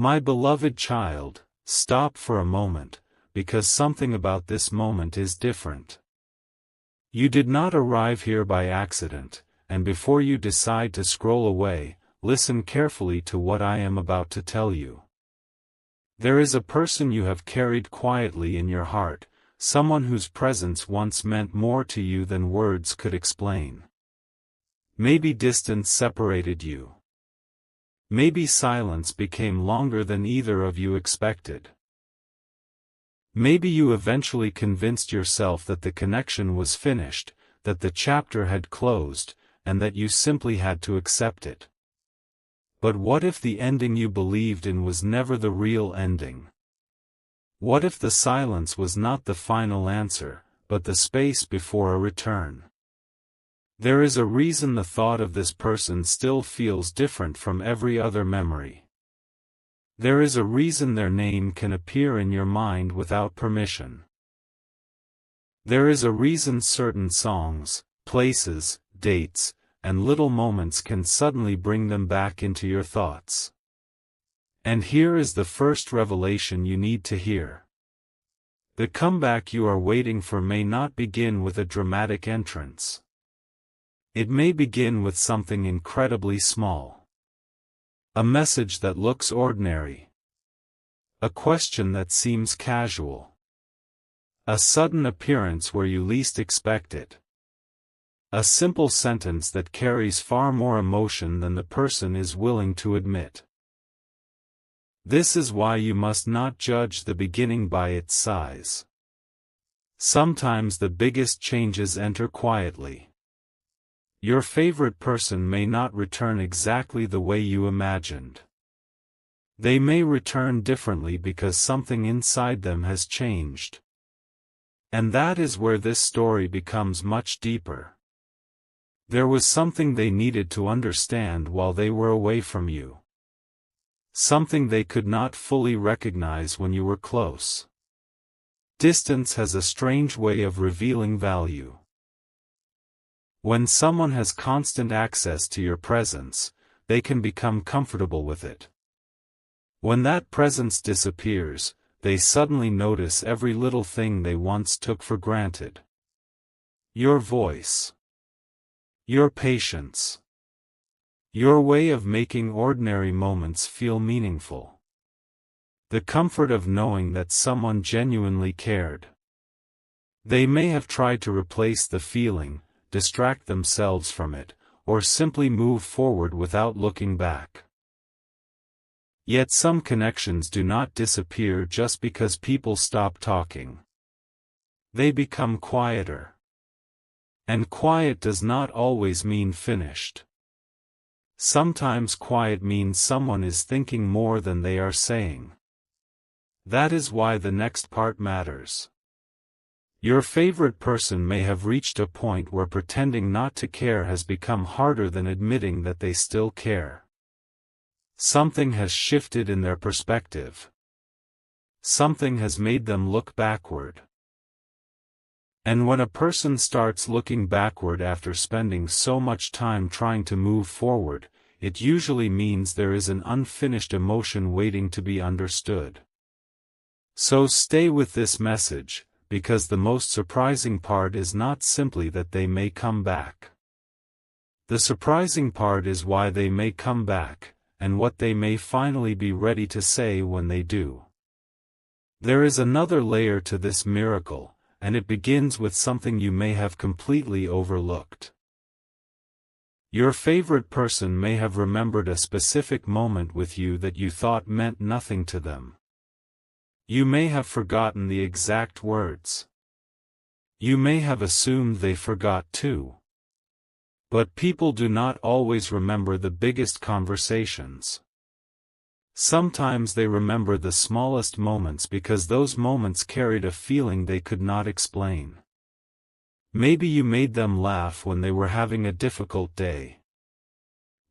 My beloved child, stop for a moment, because something about this moment is different. You did not arrive here by accident, and before you decide to scroll away, listen carefully to what I am about to tell you. There is a person you have carried quietly in your heart, someone whose presence once meant more to you than words could explain. Maybe distance separated you. Maybe silence became longer than either of you expected. Maybe you eventually convinced yourself that the connection was finished, that the chapter had closed, and that you simply had to accept it. But what if the ending you believed in was never the real ending? What if the silence was not the final answer, but the space before a return? There is a reason the thought of this person still feels different from every other memory. There is a reason their name can appear in your mind without permission. There is a reason certain songs, places, dates, and little moments can suddenly bring them back into your thoughts. And here is the first revelation you need to hear. The comeback you are waiting for may not begin with a dramatic entrance. It may begin with something incredibly small. A message that looks ordinary. A question that seems casual. A sudden appearance where you least expect it. A simple sentence that carries far more emotion than the person is willing to admit. This is why you must not judge the beginning by its size. Sometimes the biggest changes enter quietly. Your favorite person may not return exactly the way you imagined. They may return differently because something inside them has changed. And that is where this story becomes much deeper. There was something they needed to understand while they were away from you. Something they could not fully recognize when you were close. Distance has a strange way of revealing value. When someone has constant access to your presence, they can become comfortable with it. When that presence disappears, they suddenly notice every little thing they once took for granted. Your voice. Your patience. Your way of making ordinary moments feel meaningful. The comfort of knowing that someone genuinely cared. They may have tried to replace the feeling, distract themselves from it, or simply move forward without looking back. Yet some connections do not disappear just because people stop talking. They become quieter. And quiet does not always mean finished. Sometimes quiet means someone is thinking more than they are saying. That is why the next part matters. Your favorite person may have reached a point where pretending not to care has become harder than admitting that they still care. Something has shifted in their perspective. Something has made them look backward. And when a person starts looking backward after spending so much time trying to move forward, it usually means there is an unfinished emotion waiting to be understood. So stay with this message, because the most surprising part is not simply that they may come back. The surprising part is why they may come back, and what they may finally be ready to say when they do. There is another layer to this miracle, and it begins with something you may have completely overlooked. Your favorite person may have remembered a specific moment with you that you thought meant nothing to them. You may have forgotten the exact words. You may have assumed they forgot too. But people do not always remember the biggest conversations. Sometimes they remember the smallest moments because those moments carried a feeling they could not explain. Maybe you made them laugh when they were having a difficult day.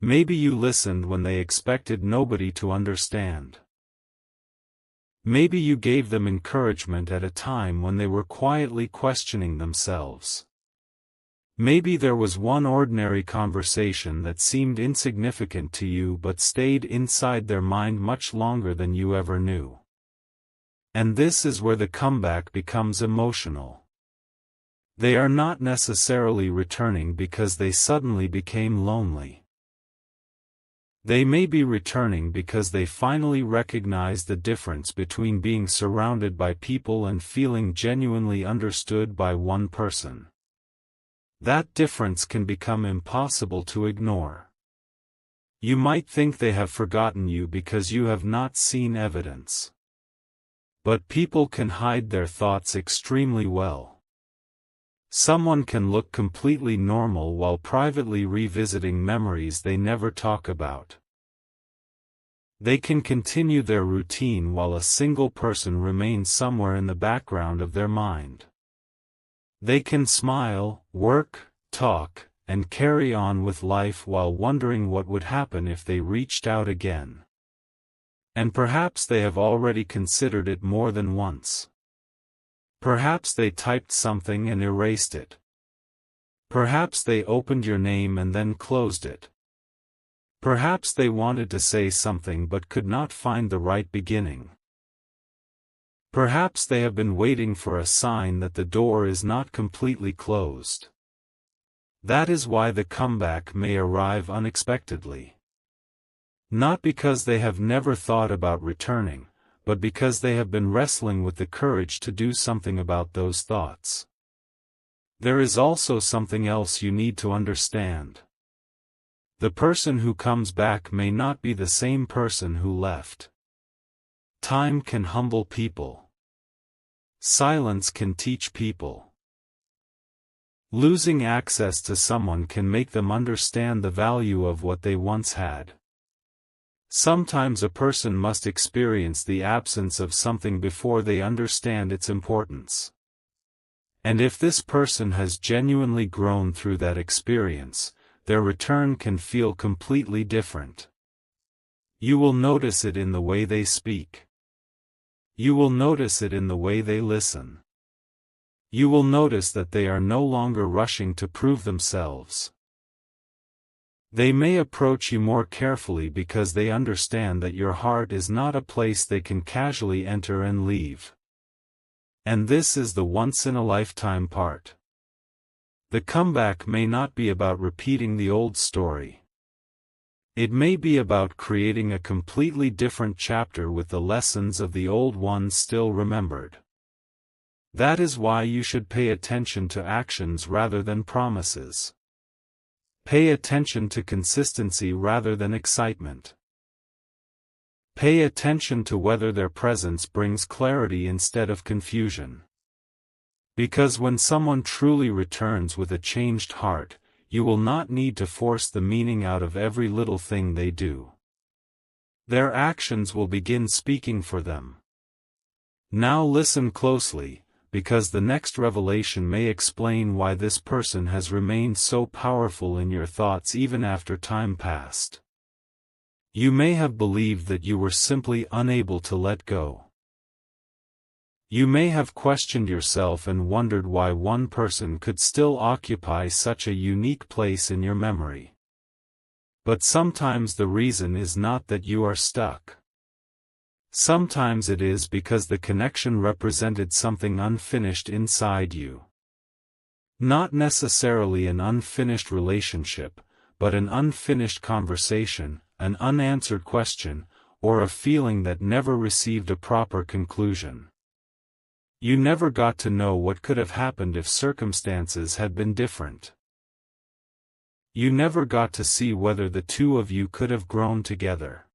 Maybe you listened when they expected nobody to understand. Maybe you gave them encouragement at a time when they were quietly questioning themselves. Maybe there was one ordinary conversation that seemed insignificant to you but stayed inside their mind much longer than you ever knew. And this is where the comeback becomes emotional. They are not necessarily returning because they suddenly became lonely. They may be returning because they finally recognize the difference between being surrounded by people and feeling genuinely understood by one person. That difference can become impossible to ignore. You might think they have forgotten you because you have not seen evidence. But people can hide their thoughts extremely well. Someone can look completely normal while privately revisiting memories they never talk about. They can continue their routine while a single person remains somewhere in the background of their mind. They can smile, work, talk, and carry on with life while wondering what would happen if they reached out again. And perhaps they have already considered it more than once. Perhaps they typed something and erased it. Perhaps they opened your name and then closed it. Perhaps they wanted to say something but could not find the right beginning. Perhaps they have been waiting for a sign that the door is not completely closed. That is why the comeback may arrive unexpectedly. Not because they have never thought about returning, but because they have been wrestling with the courage to do something about those thoughts. There is also something else you need to understand. The person who comes back may not be the same person who left. Time can humble people. Silence can teach people. Losing access to someone can make them understand the value of what they once had. Sometimes a person must experience the absence of something before they understand its importance. And if this person has genuinely grown through that experience, their return can feel completely different. You will notice it in the way they speak. You will notice it in the way they listen. You will notice that they are no longer rushing to prove themselves. They may approach you more carefully because they understand that your heart is not a place they can casually enter and leave. And this is the once-in-a-lifetime part. The comeback may not be about repeating the old story. It may be about creating a completely different chapter with the lessons of the old one still remembered. That is why you should pay attention to actions rather than promises. Pay attention to consistency rather than excitement. Pay attention to whether their presence brings clarity instead of confusion. Because when someone truly returns with a changed heart, you will not need to force the meaning out of every little thing they do. Their actions will begin speaking for them. Now listen closely, because the next revelation may explain why this person has remained so powerful in your thoughts even after time passed. You may have believed that you were simply unable to let go. You may have questioned yourself and wondered why one person could still occupy such a unique place in your memory. But sometimes the reason is not that you are stuck. Sometimes it is because the connection represented something unfinished inside you. Not necessarily an unfinished relationship, but an unfinished conversation, an unanswered question, or a feeling that never received a proper conclusion. You never got to know what could have happened if circumstances had been different. You never got to see whether the two of you could have grown together.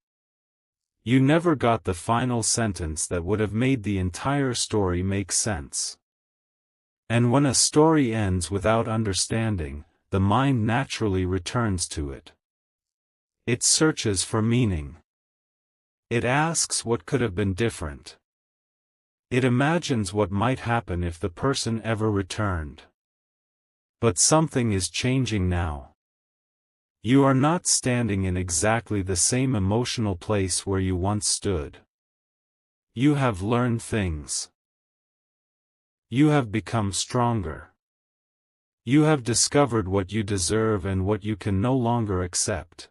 You never got the final sentence that would have made the entire story make sense. And when a story ends without understanding, the mind naturally returns to it. It searches for meaning. It asks what could have been different. It imagines what might happen if the person ever returned. But something is changing now. You are not standing in exactly the same emotional place where you once stood. You have learned things. You have become stronger. You have discovered what you deserve and what you can no longer accept.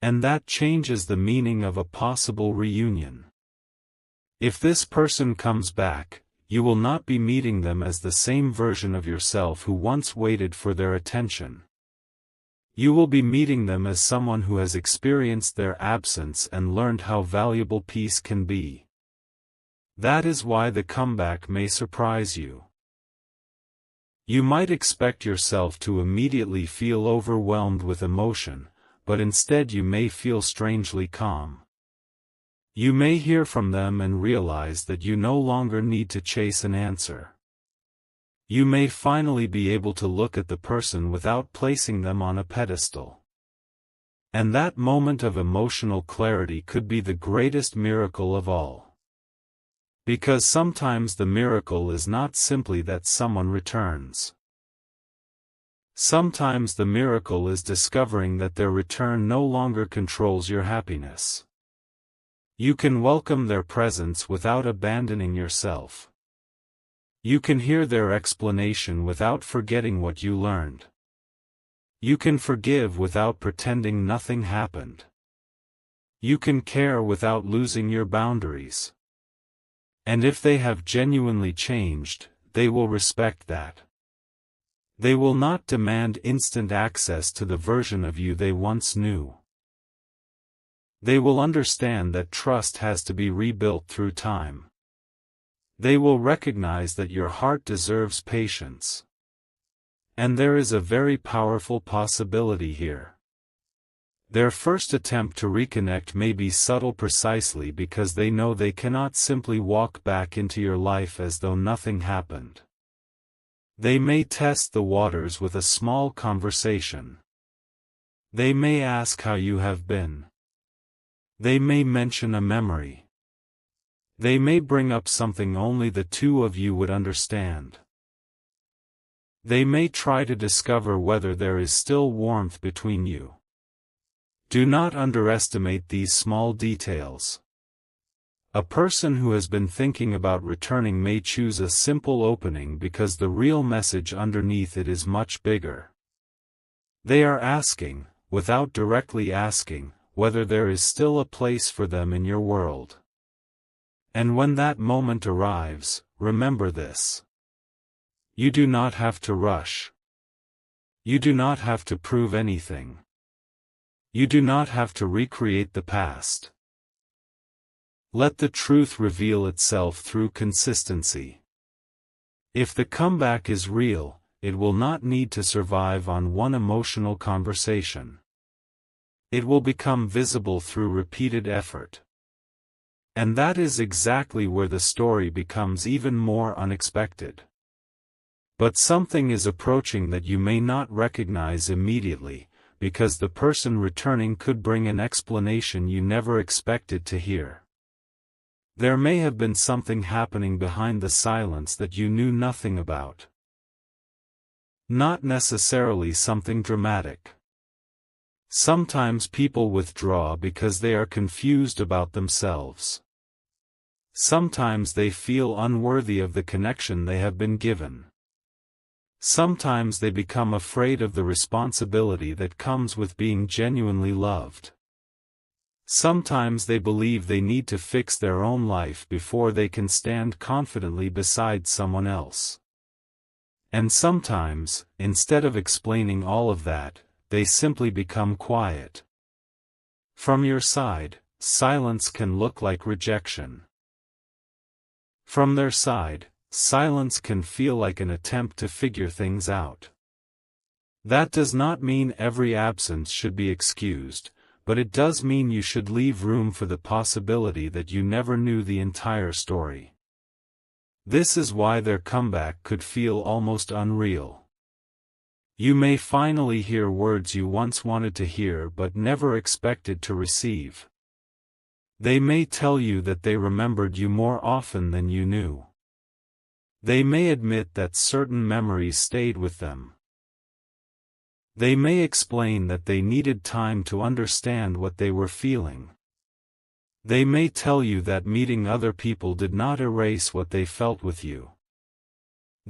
And that changes the meaning of a possible reunion. If this person comes back, you will not be meeting them as the same version of yourself who once waited for their attention. You will be meeting them as someone who has experienced their absence and learned how valuable peace can be. That is why the comeback may surprise you. You might expect yourself to immediately feel overwhelmed with emotion, but instead you may feel strangely calm. You may hear from them and realize that you no longer need to chase an answer. You may finally be able to look at the person without placing them on a pedestal. And that moment of emotional clarity could be the greatest miracle of all. Because sometimes the miracle is not simply that someone returns. Sometimes the miracle is discovering that their return no longer controls your happiness. You can welcome their presence without abandoning yourself. You can hear their explanation without forgetting what you learned. You can forgive without pretending nothing happened. You can care without losing your boundaries. And if they have genuinely changed, they will respect that. They will not demand instant access to the version of you they once knew. They will understand that trust has to be rebuilt through time. They will recognize that your heart deserves patience. And there is a very powerful possibility here. Their first attempt to reconnect may be subtle precisely because they know they cannot simply walk back into your life as though nothing happened. They may test the waters with a small conversation. They may ask how you have been. They may mention a memory. They may bring up something only the two of you would understand. They may try to discover whether there is still warmth between you. Do not underestimate these small details. A person who has been thinking about returning may choose a simple opening because the real message underneath it is much bigger. They are asking, without directly asking, whether there is still a place for them in your world. And when that moment arrives, remember this. You do not have to rush. You do not have to prove anything. You do not have to recreate the past. Let the truth reveal itself through consistency. If the comeback is real, it will not need to survive on one emotional conversation. It will become visible through repeated effort. And that is exactly where the story becomes even more unexpected. But something is approaching that you may not recognize immediately, because the person returning could bring an explanation you never expected to hear. There may have been something happening behind the silence that you knew nothing about. Not necessarily something dramatic. Sometimes people withdraw because they are confused about themselves. Sometimes they feel unworthy of the connection they have been given. Sometimes they become afraid of the responsibility that comes with being genuinely loved. Sometimes they believe they need to fix their own life before they can stand confidently beside someone else. And sometimes, instead of explaining all of that, they simply become quiet. From your side, silence can look like rejection. From their side, silence can feel like an attempt to figure things out. That does not mean every absence should be excused, but it does mean you should leave room for the possibility that you never knew the entire story. This is why their comeback could feel almost unreal. You may finally hear words you once wanted to hear but never expected to receive. They may tell you that they remembered you more often than you knew. They may admit that certain memories stayed with them. They may explain that they needed time to understand what they were feeling. They may tell you that meeting other people did not erase what they felt with you.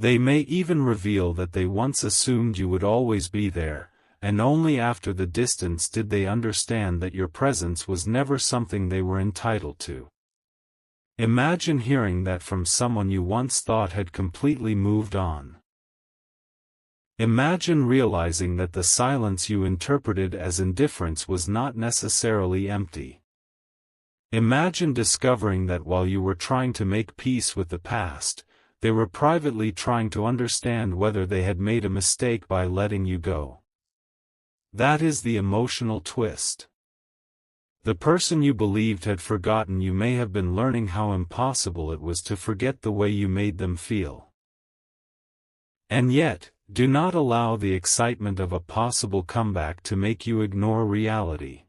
They may even reveal that they once assumed you would always be there, and only after the distance did they understand that your presence was never something they were entitled to. Imagine hearing that from someone you once thought had completely moved on. Imagine realizing that the silence you interpreted as indifference was not necessarily empty. Imagine discovering that while you were trying to make peace with the past, they were privately trying to understand whether they had made a mistake by letting you go. That is the emotional twist. The person you believed had forgotten you may have been learning how impossible it was to forget the way you made them feel. And yet, do not allow the excitement of a possible comeback to make you ignore reality.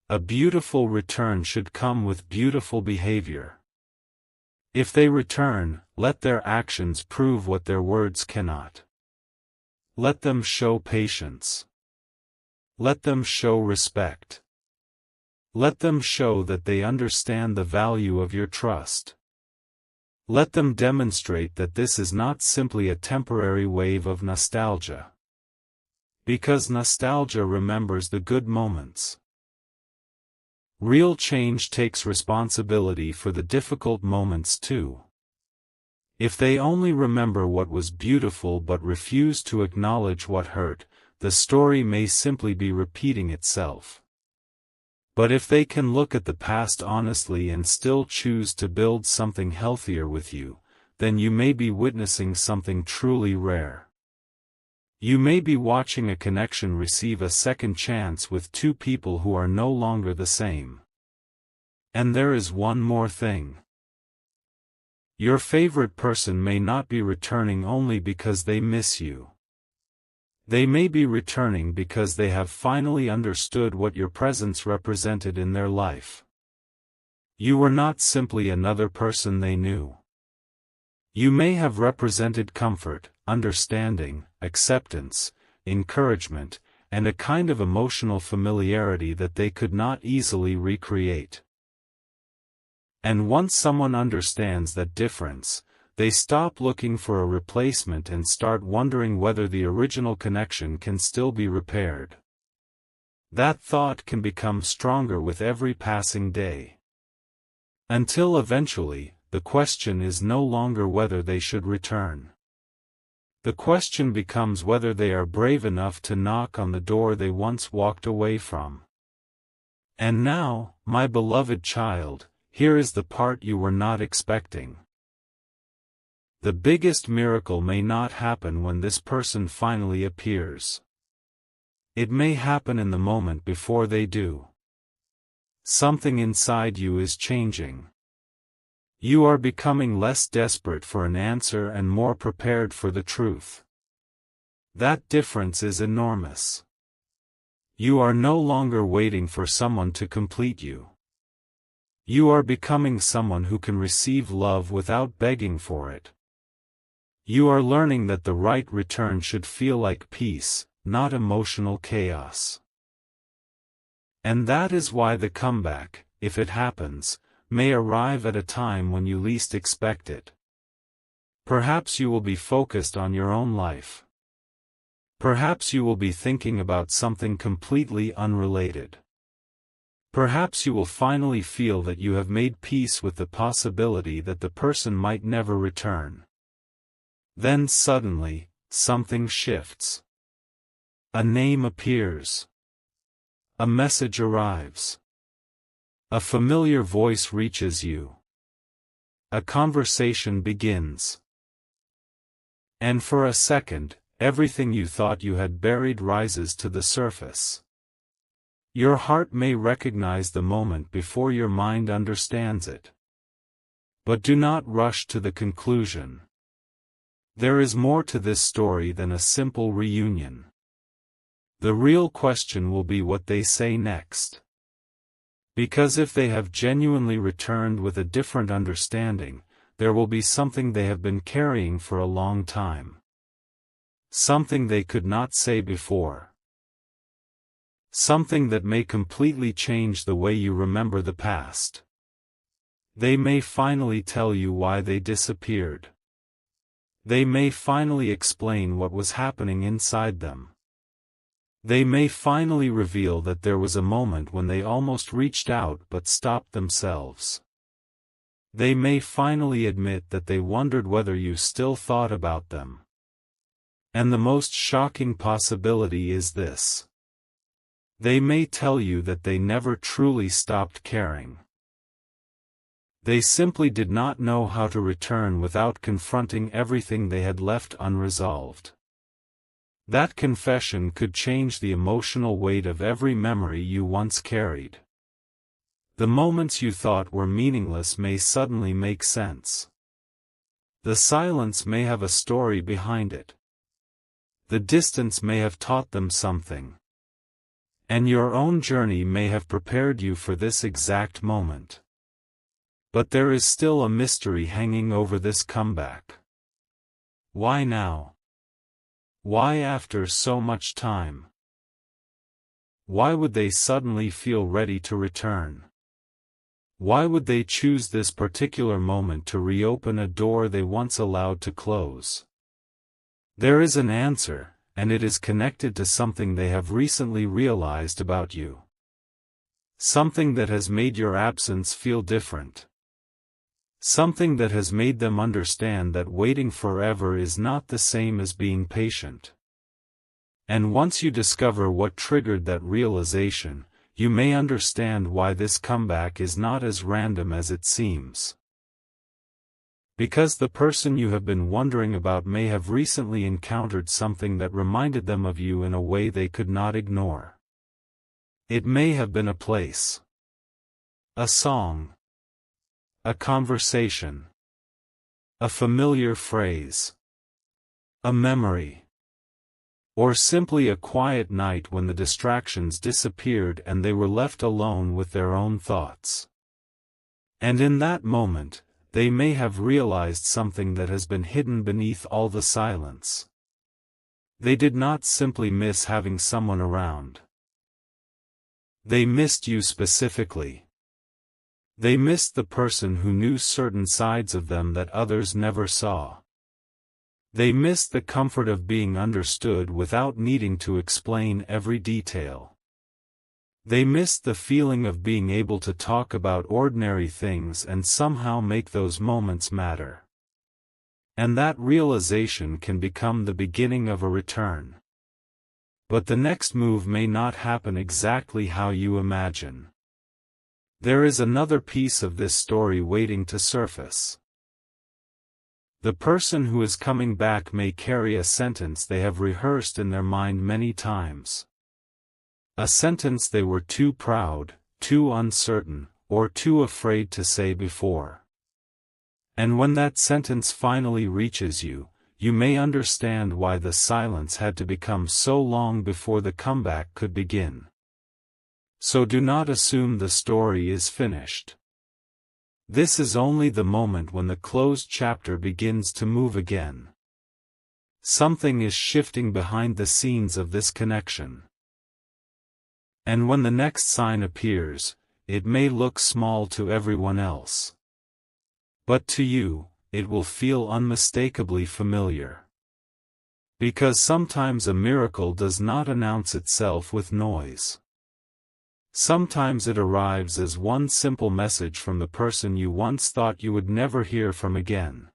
A beautiful return should come with beautiful behavior. If they return, let their actions prove what their words cannot. Let them show patience. Let them show respect. Let them show that they understand the value of your trust. Let them demonstrate that this is not simply a temporary wave of nostalgia. Because nostalgia remembers the good moments. Real change takes responsibility for the difficult moments too. If they only remember what was beautiful but refuse to acknowledge what hurt, the story may simply be repeating itself. But if they can look at the past honestly and still choose to build something healthier with you, then you may be witnessing something truly rare. You may be watching a connection receive a second chance with two people who are no longer the same. And there is one more thing. Your favorite person may not be returning only because they miss you. They may be returning because they have finally understood what your presence represented in their life. You were not simply another person they knew. You may have represented comfort, understanding, acceptance, encouragement, and a kind of emotional familiarity that they could not easily recreate. And once someone understands that difference, they stop looking for a replacement and start wondering whether the original connection can still be repaired. That thought can become stronger with every passing day. Until eventually, the question is no longer whether they should return. The question becomes whether they are brave enough to knock on the door they once walked away from. And now, my beloved child, here is the part you were not expecting. The biggest miracle may not happen when this person finally appears. It may happen in the moment before they do. Something inside you is changing. You are becoming less desperate for an answer and more prepared for the truth. That difference is enormous. You are no longer waiting for someone to complete you. You are becoming someone who can receive love without begging for it. You are learning that the right return should feel like peace, not emotional chaos. And that is why the comeback, if it happens, may arrive at a time when you least expect it. Perhaps you will be focused on your own life. Perhaps you will be thinking about something completely unrelated. Perhaps you will finally feel that you have made peace with the possibility that the person might never return. Then suddenly, something shifts. A name appears. A message arrives. A familiar voice reaches you. A conversation begins. And for a second, everything you thought you had buried rises to the surface. Your heart may recognize the moment before your mind understands it. But do not rush to the conclusion. There is more to this story than a simple reunion. The real question will be what they say next. Because if they have genuinely returned with a different understanding, there will be something they have been carrying for a long time. Something they could not say before. Something that may completely change the way you remember the past. They may finally tell you why they disappeared. They may finally explain what was happening inside them. They may finally reveal that there was a moment when they almost reached out but stopped themselves. They may finally admit that they wondered whether you still thought about them. And the most shocking possibility is this. They may tell you that they never truly stopped caring. They simply did not know how to return without confronting everything they had left unresolved. That confession could change the emotional weight of every memory you once carried. The moments you thought were meaningless may suddenly make sense. The silence may have a story behind it. The distance may have taught them something. And your own journey may have prepared you for this exact moment. But there is still a mystery hanging over this comeback. Why now? Why after so much time? Why would they suddenly feel ready to return? Why would they choose this particular moment to reopen a door they once allowed to close? There is an answer, and it is connected to something they have recently realized about you. Something that has made your absence feel different. Something that has made them understand that waiting forever is not the same as being patient. And once you discover what triggered that realization, you may understand why this comeback is not as random as it seems. Because the person you have been wondering about may have recently encountered something that reminded them of you in a way they could not ignore. It may have been a place, a song, a conversation, a familiar phrase, a memory, or simply a quiet night when the distractions disappeared and they were left alone with their own thoughts. And in that moment, they may have realized something that has been hidden beneath all the silence. They did not simply miss having someone around. They missed you specifically. They missed the person who knew certain sides of them that others never saw. They missed the comfort of being understood without needing to explain every detail. They missed the feeling of being able to talk about ordinary things and somehow make those moments matter. And that realization can become the beginning of a return. But the next move may not happen exactly how you imagine. There is another piece of this story waiting to surface. The person who is coming back may carry a sentence they have rehearsed in their mind many times. A sentence they were too proud, too uncertain, or too afraid to say before. And when that sentence finally reaches you, you may understand why the silence had to become so long before the comeback could begin. So do not assume the story is finished. This is only the moment when the closed chapter begins to move again. Something is shifting behind the scenes of this connection. And when the next sign appears, it may look small to everyone else. But to you, it will feel unmistakably familiar. Because sometimes a miracle does not announce itself with noise. Sometimes it arrives as one simple message from the person you once thought you would never hear from again.